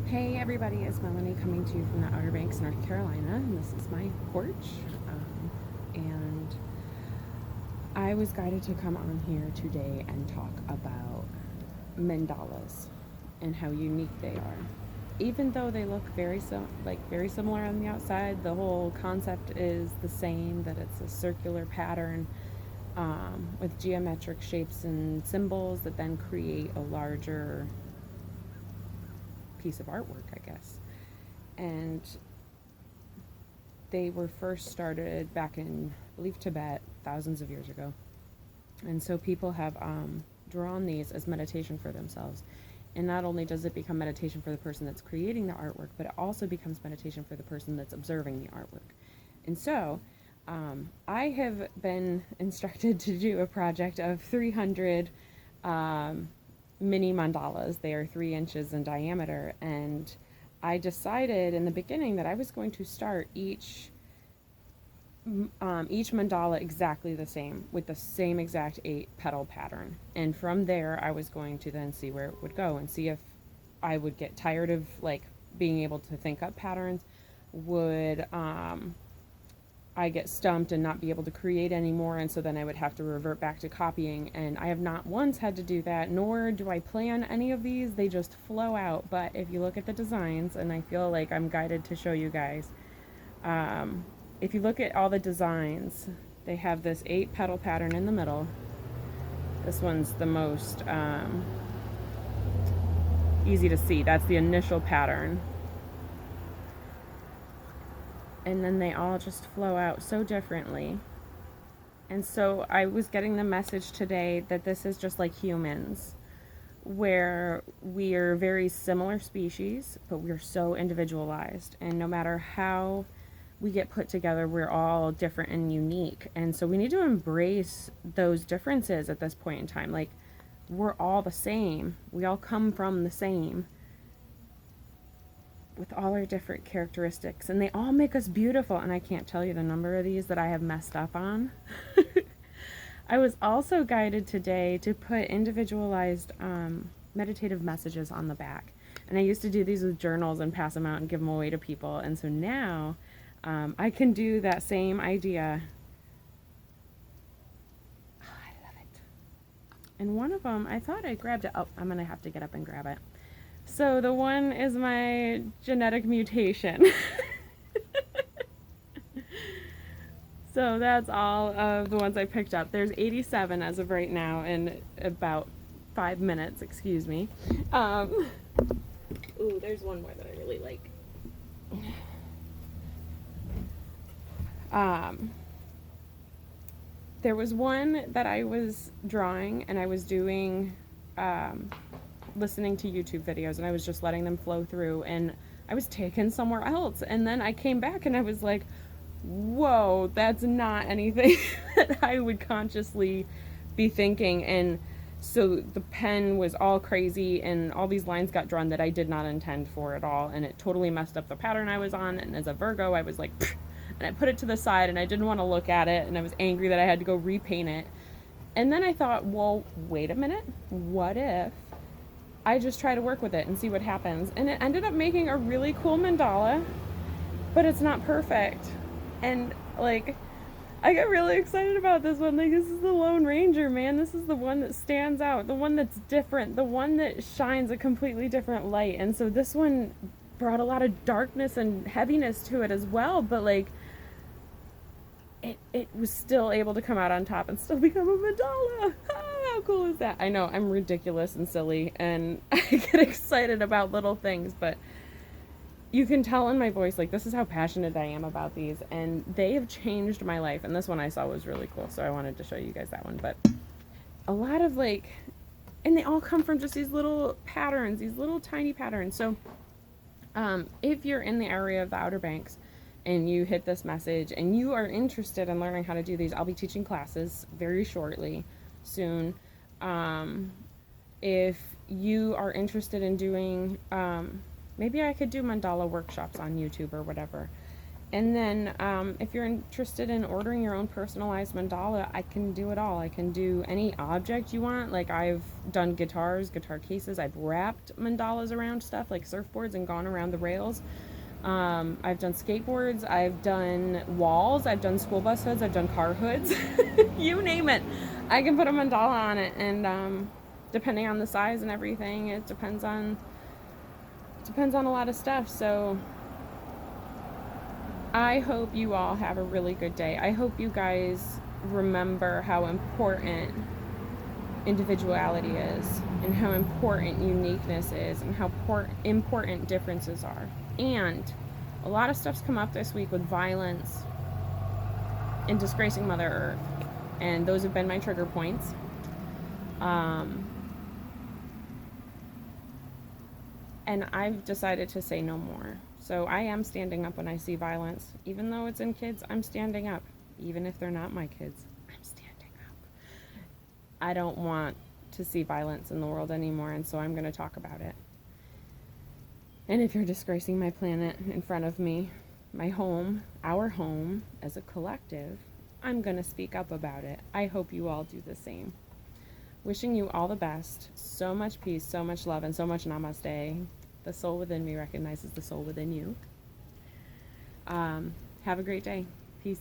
Hey everybody, it's Melanie coming to you from the Outer Banks, North Carolina, and this is my porch. And I was guided to come on here today and talk about mandalas and how unique they are. Even though they look very similar on the outside, the whole concept is the same. That it's a circular pattern with geometric shapes and symbols that then create a larger piece of artwork, I guess. And they were first started back in, I believe, Tibet, thousands of years ago. And so people have drawn these as meditation for themselves. And not only does it become meditation for the person that's creating the artwork, but it also becomes meditation for the person that's observing the artwork. And so I have been instructed to do a project of 300 mini mandalas. They are 3 inches in diameter, and I decided in the beginning that I was going to start each mandala exactly the same, with the same exact 8 petal pattern, and from there I was going to then see where it would go and see if I would get tired of being able to think up patterns. Would I get stumped and not be able to create anymore, and so then I would have to revert back to copying, and I have not once had to do that, nor do I plan any of these. They just flow out. But if you look at the designs, and I feel like I'm guided to show you guys, if you look at all the designs, they have this 8 petal pattern in the middle. This one's the most easy to see. That's the initial pattern. And then they all just flow out so differently. And so I was getting the message today that this is just like humans, where we are very similar species, but we're so individualized. And no matter how we get put together, we're all different and unique. And so we need to embrace those differences at this point in time. Like, we're all the same. We all come from the same, with all our different characteristics, and they all make us beautiful. And I can't tell you the number of these that I have messed up on. I was also guided today to put individualized meditative messages on the back, and I used to do these with journals and pass them out and give them away to people. And so now I can do that same idea. Oh, I love it. And one of them, I thought I grabbed it. Oh, I'm gonna have to get up and grab it. So the one is my genetic mutation. So that's all of the ones I picked up. There's 87 as of right now, in about 5 minutes, excuse me. Ooh, there's one more that I really like. There was one that I was drawing, and I was doing listening to YouTube videos, and I was just letting them flow through, and I was taken somewhere else, and then I came back and I was like, whoa, that's not anything that I would consciously be thinking. And so the pen was all crazy, and all these lines got drawn that I did not intend for at all, and it totally messed up the pattern I was on. And as a Virgo, I was like, pfft, and I put it to the side, and I didn't want to look at it, and I was angry that I had to go repaint it. And then I thought, well, wait a minute, what if I just try to work with it and see what happens? And it ended up making a really cool mandala, but it's not perfect. And I get really excited about this one. This is the Lone Ranger, man. This is the one that stands out, the one that's different, the one that shines a completely different light. And so this one brought a lot of darkness and heaviness to it as well, but it was still able to come out on top and still become a mandala. How cool is that? I know, I'm ridiculous and silly, and I get excited about little things, but you can tell in my voice, this is how passionate I am about these, and they have changed my life. And this one I saw was really cool, so I wanted to show you guys that one. But a lot of and they all come from just these little patterns, these little tiny patterns. So if you're in the area of the Outer Banks and you hit this message and you are interested in learning how to do these, I'll be teaching classes very shortly, soon. If you are interested in doing, maybe I could do mandala workshops on YouTube or whatever. And then, if you're interested in ordering your own personalized mandala, I can do it all. I can do any object you want. Like, I've done guitars, guitar cases. I've wrapped mandalas around stuff like surfboards and gone around the rails. I've done skateboards. I've done walls. I've done school bus hoods. I've done car hoods. You name it. I can put a mandala on it. And depending on the size and everything, it depends on a lot of stuff. So I hope you all have a really good day. I hope you guys remember how important individuality is and how important uniqueness is and how important differences are. And a lot of stuff's come up this week with violence and disgracing Mother Earth. And those have been my trigger points. And I've decided to say no more. So I am standing up when I see violence. Even though it's in kids, I'm standing up. Even if they're not my kids, I'm standing up. I don't want to see violence in the world anymore, and so I'm going to talk about it. And if you're disgracing my planet in front of me, my home, our home, as a collective, I'm going to speak up about it. I hope you all do the same. Wishing you all the best. So much peace, so much love, and so much namaste. The soul within me recognizes the soul within you. Have a great day. Peace.